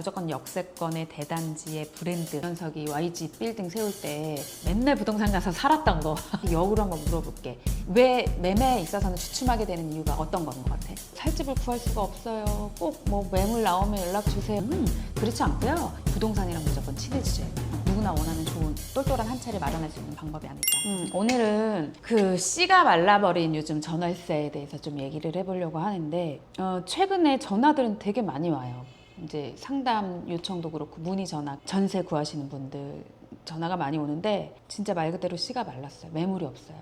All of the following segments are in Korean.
무조건 역세권의 대단지의 브랜드 연석이 YG 빌딩 세울 때 맨날 부동산 가서 살았던 거 역으로 한번 물어볼게. 왜 매매에 있어서는 주춤하게 되는 이유가 어떤 건 것 같아? 살집을 구할 수가 없어요. 꼭 뭐 매물 나오면 연락 주세요. 그렇지 않고요. 부동산이랑 무조건 친해지셔야 돼요. 누구나 원하는 좋은 똘똘한 한 채를 마련할 수 있는 방법이 아닐까. 오늘은 그 씨가 말라버린 요즘 전월세에 대해서 좀 얘기를 해보려고 하는데 최근에 전화들은 되게 많이 와요. 이제 상담 요청도 그렇고 문의 전화, 전세 구하시는 분들 전화가 많이 오는데 진짜 말 그대로 씨가 말랐어요. 매물이 없어요.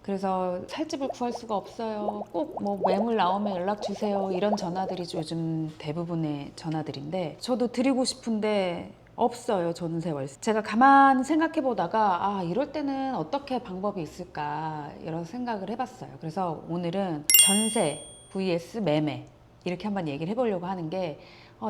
그래서 살집을 구할 수가 없어요. 꼭 뭐 매물 나오면 연락 주세요. 이런 전화들이 요즘 대부분의 전화들인데 저도 드리고 싶은데 없어요. 전세 월세. 제가 가만히 생각해 보다가 이럴 때는 어떻게 방법이 있을까 여러 생각을 해봤어요. 그래서 오늘은 전세 vs 매매 이렇게 한번 얘기를 해보려고 하는 게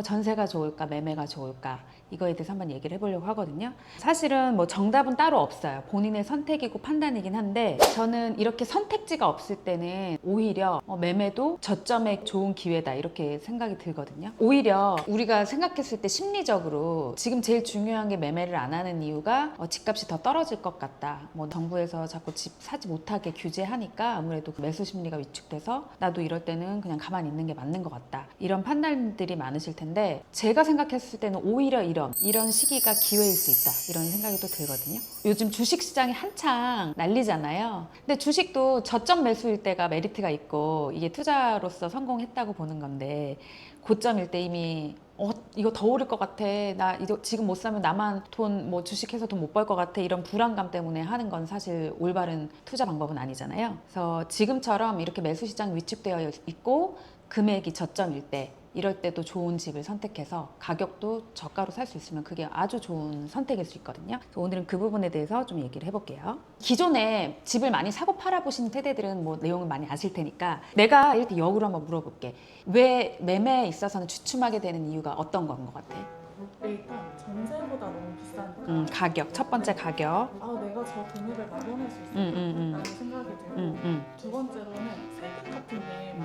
전세가 좋을까 매매가 좋을까 이거에 대해서 한번 얘기를 해보려고 하거든요. 사실은 뭐 정답은 따로 없어요. 본인의 선택이고 판단이긴 한데 저는 이렇게 선택지가 없을 때는 오히려 매매도 저점의 좋은 기회다 이렇게 생각이 들거든요. 오히려 우리가 생각했을 때 심리적으로 지금 제일 중요한 게 매매를 안 하는 이유가 집값이 더 떨어질 것 같다. 뭐 정부에서 자꾸 집 사지 못하게 규제하니까 아무래도 매수 심리가 위축돼서 나도 이럴 때는 그냥 가만히 있는 게 맞는 것 같다. 이런 판단들이 많으실 텐데 제가 생각했을 때는 오히려 이런 시기가 기회일 수 있다 이런 생각이 또 들거든요. 요즘 주식시장이 한창 난리잖아요. 근데 주식도 저점 매수일 때가 메리트가 있고 이게 투자로서 성공했다고 보는 건데 고점일 때 이미 이거 더 오를 것 같아. 나 이거 지금 못 사면 나만 돈 뭐 주식해서 돈 못 벌 것 같아. 이런 불안감 때문에 하는 건 사실 올바른 투자 방법은 아니잖아요. 그래서 지금처럼 이렇게 매수 시장 위축되어 있고 금액이 저점일 때 이럴 때도 좋은 집을 선택해서 가격도 저가로 살 수 있으면 그게 아주 좋은 선택일 수 있거든요. 그래서 오늘은 그 부분에 대해서 좀 얘기를 해볼게요. 기존에 집을 많이 사고 팔아보신 세대들은 뭐 내용을 많이 아실 테니까 내가 이렇게 역으로 한번 물어볼게. 왜 매매에 있어서는 주춤하게 되는 이유가 어떤 건 것 같아? 일단 전세보다 너무 비싸니까 가격, 첫 번째 가격. 내가 저 금액을 마련할 수 있을까라는 생각이 들고 두 번째로는 세금 같은 게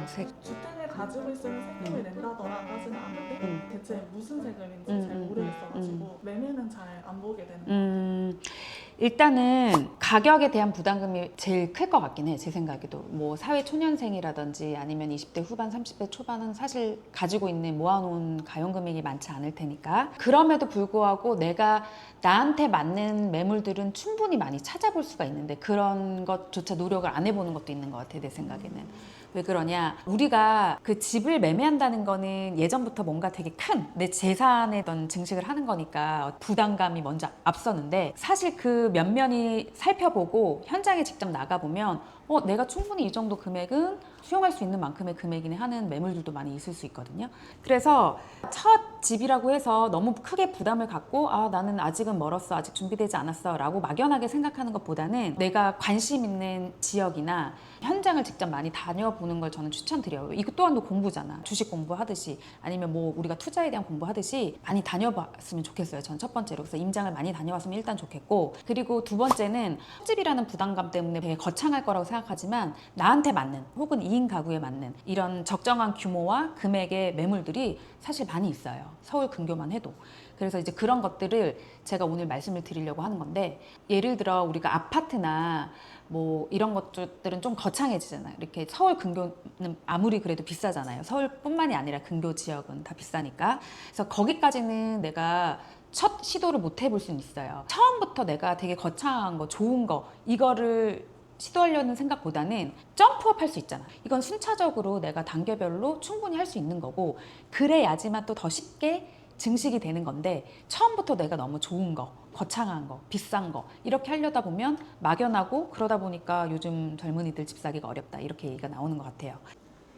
주택을 가지고 있으면 세금을 낸다더라까지는 아는데 대체 무슨 세금인지 잘 모르겠어가지고 매매는 잘 안 보게 되는 것 같아요. 일단은 가격에 대한 부담금이 제일 클 것 같긴 해. 제 생각에도 뭐 사회 초년생이라든지 아니면 20대 후반 30대 초반은 사실 가지고 있는 모아놓은 가용금액이 많지 않을 테니까 그럼에도 불구하고 내가 나한테 맞는 매물들은 충분히 많이 찾아볼 수가 있는데 그런 것조차 노력을 안 해보는 것도 있는 것 같아. 내 생각에는. 왜 그러냐, 우리가 그 집을 매매한다는 거는 예전부터 뭔가 되게 큰 내 재산의 어떤 증식을 하는 거니까 부담감이 먼저 앞서는데 사실 그 면면이 살펴보고 현장에 직접 나가보면 내가 충분히 이 정도 금액은 수용할 수 있는 만큼의 금액이네 하는 매물들도 많이 있을 수 있거든요. 그래서 첫 집이라고 해서 너무 크게 부담을 갖고 나는 아직은 멀었어, 아직 준비되지 않았어 라고 막연하게 생각하는 것보다는 내가 관심 있는 지역이나 현장을 직접 많이 다녀보는 걸 저는 추천드려요. 이것 또한도 공부잖아. 주식 공부하듯이 아니면 뭐 우리가 투자에 대한 공부하듯이 많이 다녀봤으면 좋겠어요. 전 첫 번째로. 그래서 임장을 많이 다녀왔으면 일단 좋겠고, 그리고 두 번째는 집이라는 부담감 때문에 되게 거창할 거라고 생각하지만 나한테 맞는 혹은 2인 가구에 맞는 이런 적정한 규모와 금액의 매물들이 사실 많이 있어요. 서울 근교만 해도. 그래서 이제 그런 것들을 제가 오늘 말씀을 드리려고 하는 건데, 예를 들어 우리가 아파트나 뭐 이런 것들은 좀 거창해지잖아요. 이렇게 서울 근교는 아무리 그래도 비싸잖아요. 서울뿐만이 아니라 근교 지역은 다 비싸니까. 그래서 거기까지는 내가 첫 시도를 못 해볼 수는 있어요. 처음부터 내가 되게 거창한 거, 좋은 거 이거를 시도하려는 생각보다는 점프업 할 수 있잖아. 이건 순차적으로 내가 단계별로 충분히 할 수 있는 거고, 그래야지만 또 더 쉽게 증식이 되는 건데 처음부터 내가 너무 좋은 거, 거창한 거, 비싼 거 이렇게 하려다 보면 막연하고, 그러다 보니까 요즘 젊은이들 집 사기가 어렵다 이렇게 얘기가 나오는 것 같아요.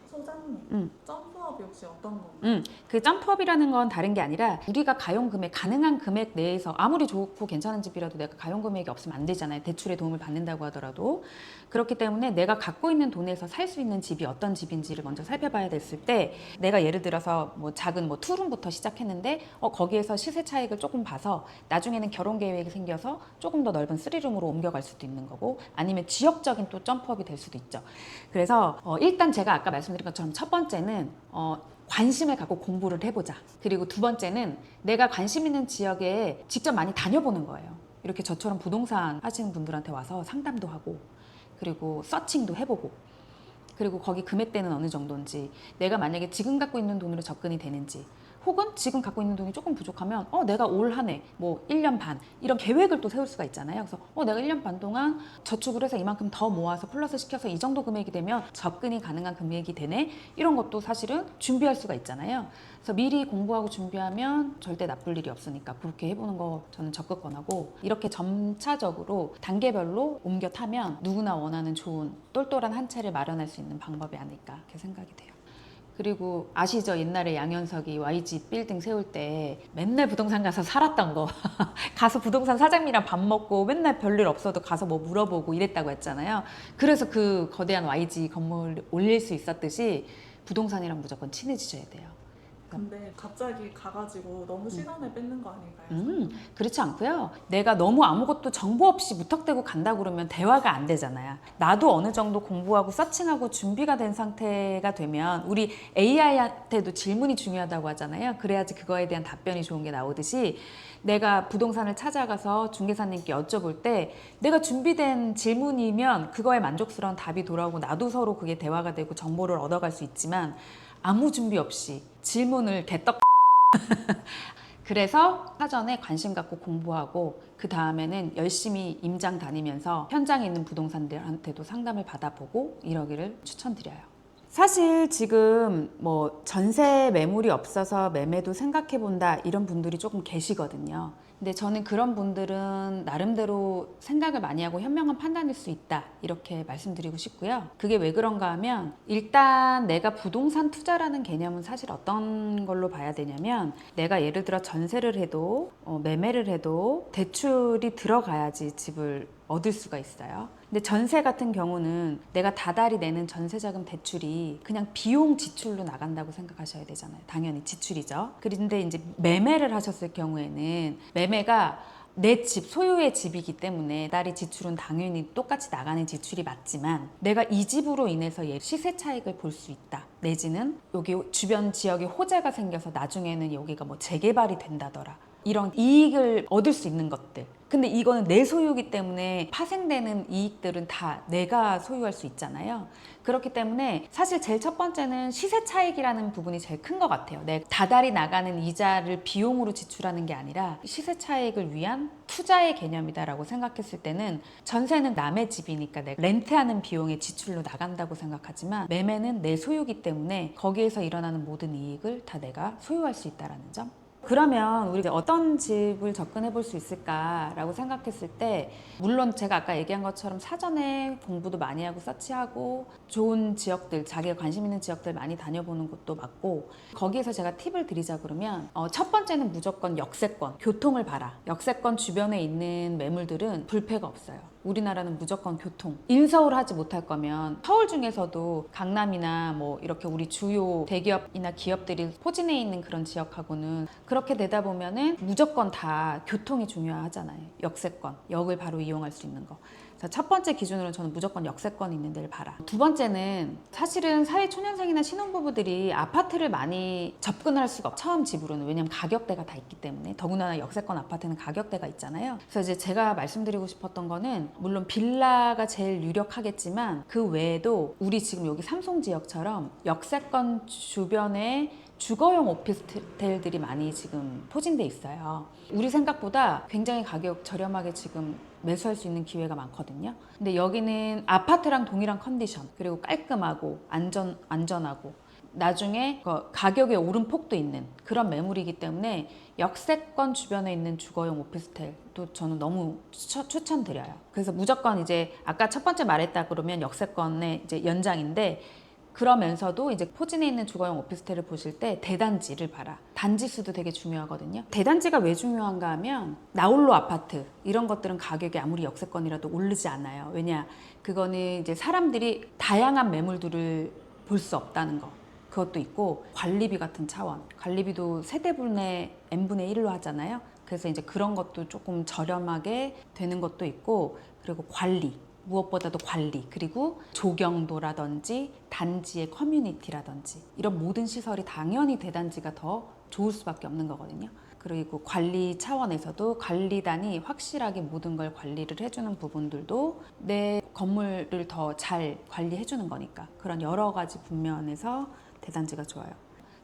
소장님, 점프업이 혹시 어떤 건가요? 그 점프업이라는 건 다른 게 아니라 우리가 가용 금액, 가능한 금액 내에서 아무리 좋고 괜찮은 집이라도 내가 가용 금액이 없으면 안 되잖아요. 대출의 도움을 받는다고 하더라도. 그렇기 때문에 내가 갖고 있는 돈에서 살 수 있는 집이 어떤 집인지를 먼저 살펴봐야 됐을 때, 내가 예를 들어서 뭐 작은 뭐 투룸부터 시작했는데 거기에서 시세 차익을 조금 봐서 나중에는 결혼 계획이 생겨서 조금 더 넓은 쓰리룸으로 옮겨갈 수도 있는 거고, 아니면 지역적인 또 점프업이 될 수도 있죠. 그래서 일단 제가 아까 말씀드린 것처럼 첫 번째는 관심을 갖고 공부를 해보자. 그리고 두 번째는 내가 관심 있는 지역에 직접 많이 다녀보는 거예요. 이렇게 저처럼 부동산 하시는 분들한테 와서 상담도 하고, 그리고 서칭도 해보고, 그리고 거기 금액대는 어느 정도인지, 내가 만약에 지금 갖고 있는 돈으로 접근이 되는지, 혹은 지금 갖고 있는 돈이 조금 부족하면 내가 올 한 해, 뭐 1년 반 이런 계획을 또 세울 수가 있잖아요. 그래서 내가 1년 반 동안 저축을 해서 이만큼 더 모아서 플러스 시켜서 이 정도 금액이 되면 접근이 가능한 금액이 되네. 이런 것도 사실은 준비할 수가 있잖아요. 그래서 미리 공부하고 준비하면 절대 나쁠 일이 없으니까 그렇게 해보는 거 저는 적극 권하고, 이렇게 점차적으로 단계별로 옮겨 타면 누구나 원하는 좋은 똘똘한 한 채를 마련할 수 있는 방법이 아닐까 이렇게 생각이 돼요. 그리고 아시죠? 옛날에 양현석이 YG 빌딩 세울 때 맨날 부동산 가서 살았던 거 가서 부동산 사장님이랑 밥 먹고 맨날 별일 없어도 가서 뭐 물어보고 이랬다고 했잖아요. 그래서 그 거대한 YG 건물 올릴 수 있었듯이 부동산이랑 무조건 친해지셔야 돼요. 근데 갑자기 가가지고 너무 시간을 뺏는 거 아닐까요? 그렇지 않고요. 내가 너무 아무것도 정보 없이 무턱대고 간다 그러면 대화가 안 되잖아요. 나도 어느 정도 공부하고 서칭하고 준비가 된 상태가 되면, 우리 AI한테도 질문이 중요하다고 하잖아요. 그래야지 그거에 대한 답변이 좋은 게 나오듯이, 내가 부동산을 찾아가서 중개사님께 여쭤볼 때 내가 준비된 질문이면 그거에 만족스러운 답이 돌아오고 나도 서로 그게 대화가 되고 정보를 얻어갈 수 있지만, 아무 준비 없이 질문을 개떡 그래서 사전에 관심 갖고 공부하고, 그 다음에는 열심히 임장 다니면서 현장에 있는 부동산들한테도 상담을 받아보고 이러기를 추천드려요. 사실 지금 뭐 전세 매물이 없어서 매매도 생각해 본다 이런 분들이 조금 계시거든요. 근데 저는 그런 분들은 나름대로 생각을 많이 하고 현명한 판단일 수 있다 이렇게 말씀드리고 싶고요. 그게 왜 그런가 하면, 일단 내가 부동산 투자라는 개념은 사실 어떤 걸로 봐야 되냐면, 내가 예를 들어 전세를 해도 매매를 해도 대출이 들어가야지 집을 얻을 수가 있어요. 근데 전세 같은 경우는 내가 다달이 내는 전세자금 대출이 그냥 비용 지출로 나간다고 생각하셔야 되잖아요. 당연히 지출이죠. 그런데 이제 매매를 하셨을 경우에는, 매매가 내 집, 소유의 집이기 때문에 다달이 지출은 당연히 똑같이 나가는 지출이 맞지만, 내가 이 집으로 인해서 시세 차익을 볼 수 있다. 내지는 여기 주변 지역에 호재가 생겨서 나중에는 여기가 뭐 재개발이 된다더라. 이런 이익을 얻을 수 있는 것들. 근데 이거는 내 소유이기 때문에 파생되는 이익들은 다 내가 소유할 수 있잖아요. 그렇기 때문에 사실 제일 첫 번째는 시세 차익이라는 부분이 제일 큰 것 같아요. 내 다달이 나가는 이자를 비용으로 지출하는 게 아니라 시세 차익을 위한 투자의 개념이다라고 생각했을 때는, 전세는 남의 집이니까 내가 렌트하는 비용의 지출로 나간다고 생각하지만, 매매는 내 소유이기 때문에 거기에서 일어나는 모든 이익을 다 내가 소유할 수 있다는 점. 그러면 우리 이제 어떤 집을 접근해 볼 수 있을까라고 생각했을 때, 물론 제가 아까 얘기한 것처럼 사전에 공부도 많이 하고 서치하고 좋은 지역들, 자기가 관심 있는 지역들 많이 다녀보는 것도 맞고, 거기에서 제가 팁을 드리자 그러면 첫 번째는 무조건 역세권, 교통을 봐라. 역세권 주변에 있는 매물들은 불패가 없어요. 우리나라는 무조건 교통. 인서울 하지 못할 거면 서울 중에서도 강남이나 뭐 이렇게 우리 주요 대기업이나 기업들이 포진해 있는 그런 지역하고는, 그렇게 되다 보면은 무조건 다 교통이 중요하잖아요. 역세권, 역을 바로 이용할 수 있는 거. 첫 번째 기준으로는 저는 무조건 역세권 있는 데를 봐라. 두 번째는 사실은 사회초년생이나 신혼부부들이 아파트를 많이 접근할 수가 없어요. 처음 집으로는. 왜냐면 가격대가 다 있기 때문에. 더군다나 역세권 아파트는 가격대가 있잖아요. 그래서 이제 제가 말씀드리고 싶었던 거는, 물론 빌라가 제일 유력하겠지만 그 외에도 우리 지금 여기 삼송 지역처럼 역세권 주변에 주거용 오피스텔들이 많이 지금 포진돼 있어요. 우리 생각보다 굉장히 가격 저렴하게 지금 매수할 수 있는 기회가 많거든요. 근데 여기는 아파트랑 동일한 컨디션, 그리고 깔끔하고 안전하고 나중에 가격의 오름폭도 있는 그런 매물이기 때문에, 역세권 주변에 있는 주거용 오피스텔도 저는 너무 추천드려요. 그래서 무조건 이제 아까 첫 번째 말했다 그러면 역세권의 이제 연장인데, 그러면서도 이제 포진해 있는 주거용 오피스텔을 보실 때 대단지를 봐라. 단지 수도 되게 중요하거든요. 대단지가 왜 중요한가 하면, 나홀로 아파트 이런 것들은 가격이 아무리 역세권이라도 오르지 않아요. 왜냐, 그거는 이제 사람들이 다양한 매물들을 볼 수 없다는 거. 그것도 있고, 관리비 같은 차원. 관리비도 세대분의 n분의 1로 하잖아요. 그래서 이제 그런 것도 조금 저렴하게 되는 것도 있고, 그리고 관리. 무엇보다도 관리, 그리고 조경도라든지 단지의 커뮤니티라든지 이런 모든 시설이 당연히 대단지가 더 좋을 수밖에 없는 거거든요. 그리고 관리 차원에서도 관리단이 확실하게 모든 걸 관리를 해주는 부분들도 내 건물을 더 잘 관리해주는 거니까 그런 여러 가지 분면에서 대단지가 좋아요.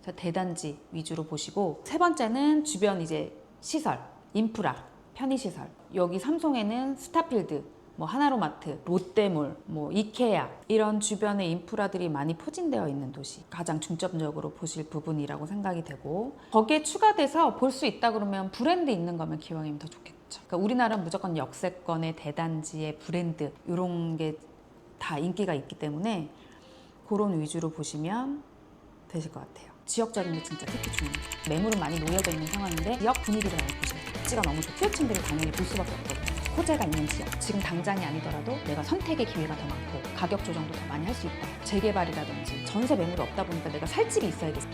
자, 대단지 위주로 보시고, 세 번째는 주변 이제 시설, 인프라, 편의시설. 여기 삼송에는 스타필드, 뭐 하나로마트, 롯데몰, 뭐 이케아 이런 주변의 인프라들이 많이 포진되어 있는 도시, 가장 중점적으로 보실 부분이라고 생각이 되고, 거기에 추가돼서 볼 수 있다 그러면 브랜드 있는 거면 기왕이면 더 좋겠죠. 그러니까 우리나라는 무조건 역세권의 대단지의 브랜드 이런 게 다 인기가 있기 때문에 그런 위주로 보시면 되실 것 같아요. 지역적인 게 진짜 특히 중요해요. 매물은 많이 놓여져 있는 상황인데 지역 분위기를 많이 보셔야 돼요. 입지가 너무 좋고 피부층들을 당연히 볼 수밖에 없거든요. 호재가 있는 지역, 지금 당장이 아니더라도 내가 선택의 기회가 더 많고 가격 조정도 더 많이 할 수 있다. 재개발이라든지 전세 매물이 없다 보니까 내가 살 집이 있어야겠어.